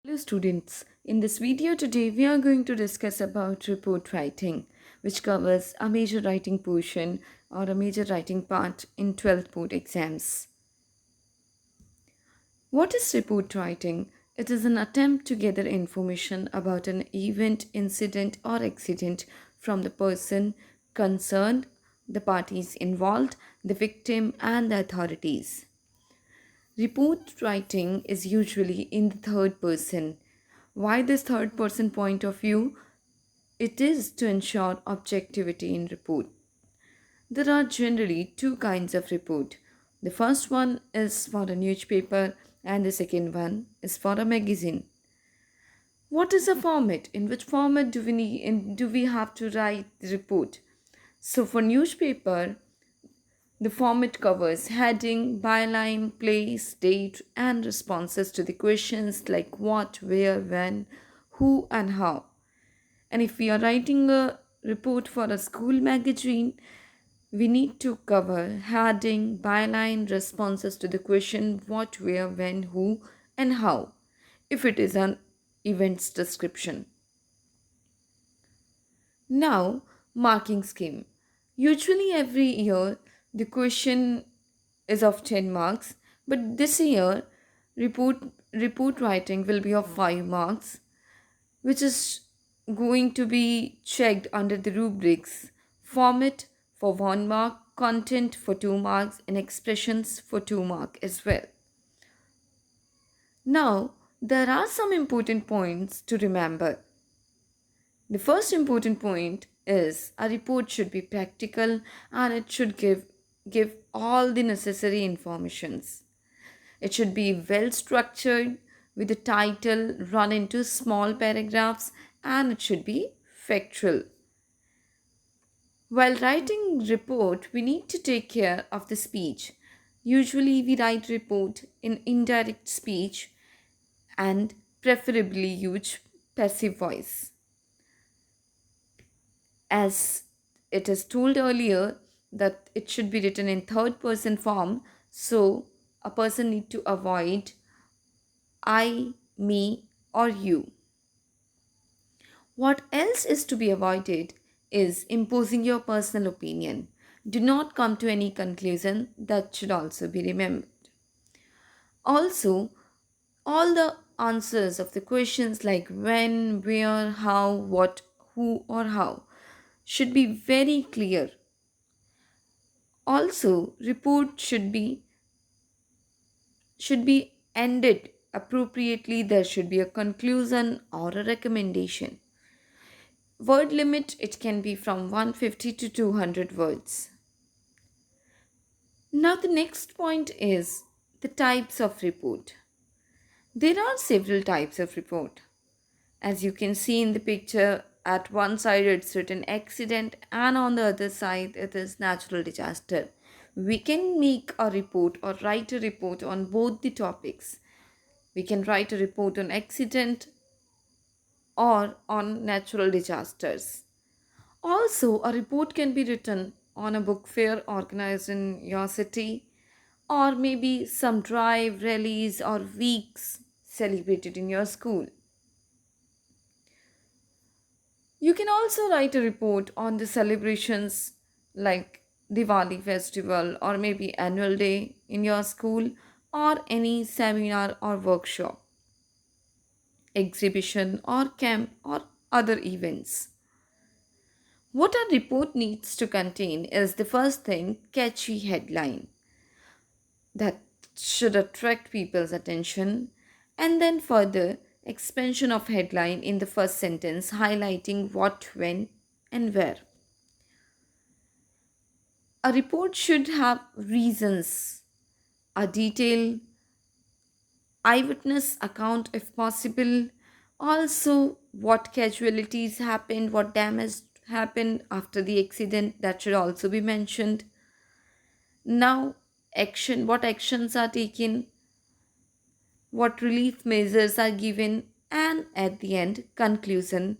Hello students, in this video today we are going to discuss about report writing, which covers a major writing portion or a major writing part in 12th board exams. What is report writing? It is an attempt to gather information about an event, incident or accident from the person concerned, the parties involved, the victim and the authorities. Report writing is usually in the third person. Why this third person point of view? It is to ensure objectivity in report. There are generally two kinds of report. The first one is for a newspaper and the second one is for a magazine. What is the format? In which format do we have to write the report? So for newspaper, the format covers heading, byline, place, date, and responses to the questions like what, where, when, who, and how. And if we are writing a report for a school magazine, we need to cover heading, byline, responses to the question what, where, when, who, and how, if it is an event's description. Now, marking scheme. Usually every year the question is of 10 marks, but this year report report writing will be of 5 marks, which is going to be checked under the rubrics format for 1 mark, content for 2 marks and expressions for 2 mark as well. Now, there are some important points to remember. The first important point is a report should be practical and it should give all the necessary informations. It should be well structured with the title run into small paragraphs and it should be factual. While writing report, we need to take care of the speech. Usually we write report in indirect speech and preferably use passive voice. As it is told earlier that it should be written in third person form, so a person need to avoid I, me or you. What else is to be avoided is imposing your personal opinion. Do not come to any conclusion. That should also be remembered. Also, all the answers of the questions like when, where, how, what, who or how should be very clear. Also, report should be ended appropriately. There should be a conclusion or a recommendation. Word limit, it can be from 150 to 200 words. Now the next point is the types of report. There are several types of report. As you can see in the picture, at one side it's written accident and on the other side it is natural disaster. We can make a report or write a report on both the topics. We can write a report on accident or on natural disasters. Also, a report can be written on a book fair organized in your city, or maybe some drive, rallies, or weeks celebrated in your school. You can also write a report on the celebrations like Diwali festival or maybe annual day in your school or any seminar or workshop, exhibition or camp or other events. What a report needs to contain is the first thing catchy headline that should attract people's attention, and then further expansion of headline in the first sentence highlighting what, when, and where. A report should have reasons, a detailed eyewitness account if possible, also what casualties happened, what damage happened after the accident, that should also be mentioned. Now, what actions are taken, what relief measures are given, and at the end, conclusion.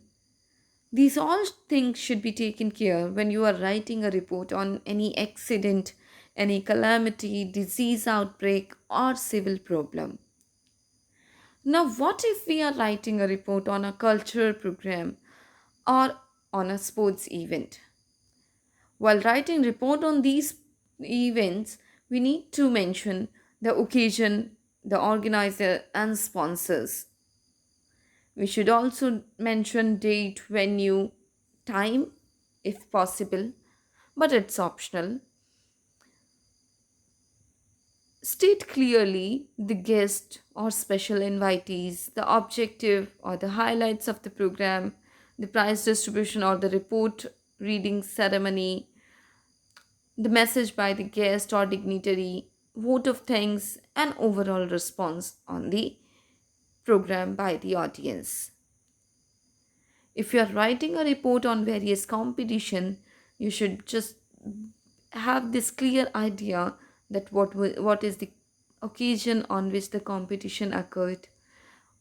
These all things should be taken care when you are writing a report on any accident, any calamity, disease outbreak, or civil problem. Now, what if we are writing a report on a cultural program or on a sports event? While writing report on these events, we need to mention the occasion, the organizer and sponsors. We should also mention date, venue, time if possible, but it's optional. State clearly the guest or special invitees, the objective or the highlights of the program, the prize distribution or the report reading ceremony, the message by the guest or dignitary, vote of thanks, and overall response on the program by the audience. If you are writing a report on various competition, you should just have this clear idea that what is the occasion on which the competition occurred,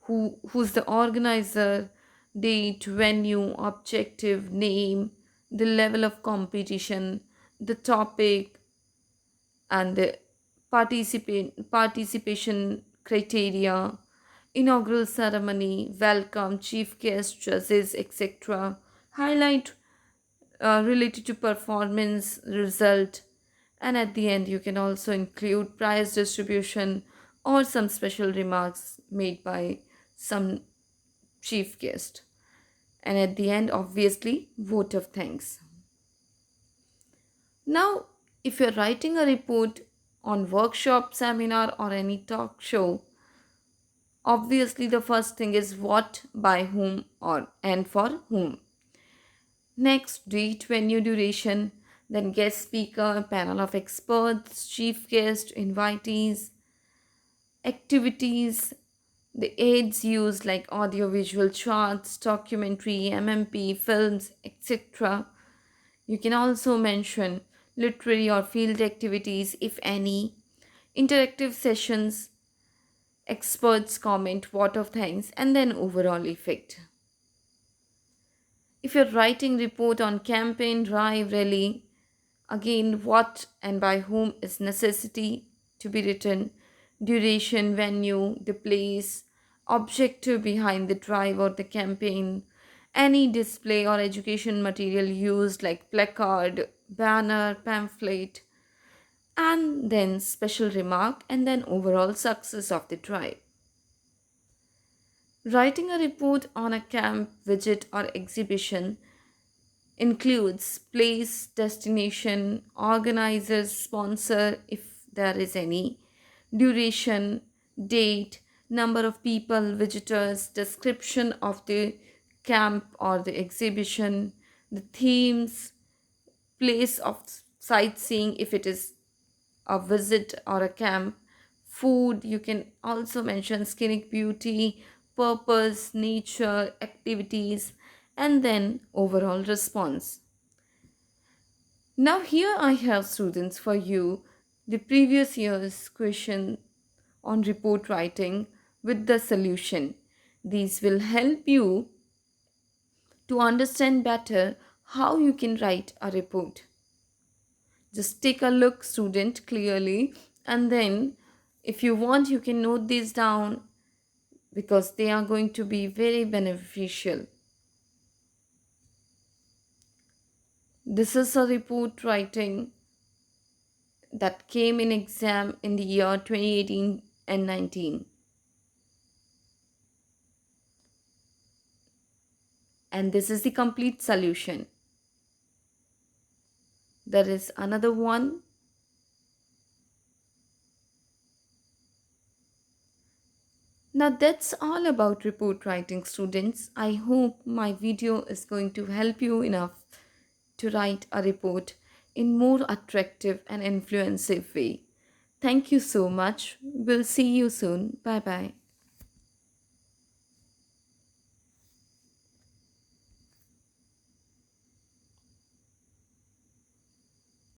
who's the organizer, date, venue, objective, name, the level of competition, the topic, and the participation criteria, inaugural ceremony, welcome, chief guest, judges, etc. Highlight related to performance, result, and at the end you can also include prize distribution or some special remarks made by some chief guest. And at the end, obviously, vote of thanks. Now, if you're writing a report on workshop, seminar, or any talk show, obviously the first thing is what, by whom, or and for whom. Next, date, venue, duration, then guest speaker, panel of experts, chief guest, invitees, activities, the aids used like audio-visual charts, documentary, MMP, films, etc. You can also mention literary or field activities, if any, interactive sessions, experts comment, vote of thanks, and then overall effect. If you're writing report on campaign, drive, rally, again what and by whom is necessity to be written, duration, venue, the place, objective behind the drive or the campaign, any display or education material used like placard, banner, pamphlet, and then special remark and then overall success of the drive. Writing a report on a camp, visit, or exhibition includes place, destination, organizers, sponsor if there is any, duration, date, number of people, visitors, description of the camp or the exhibition, the themes, place of sightseeing if it is a visit or a camp, food, you can also mention scenic beauty, purpose, nature, activities, and then overall response. Now, here I have students for you the previous year's question on report writing with the solution. These will help you to understand better how you can write a report. Just take a look, student, clearly, and then if you want, you can note these down because they are going to be very beneficial. This is a report writing that came in exam in the year 2018 and 19. And this is the complete solution. There is another one. Now that's all about report writing, students. I hope my video is going to help you enough to write a report in more attractive and influensive way. Thank you so much. We'll see you soon. Bye bye.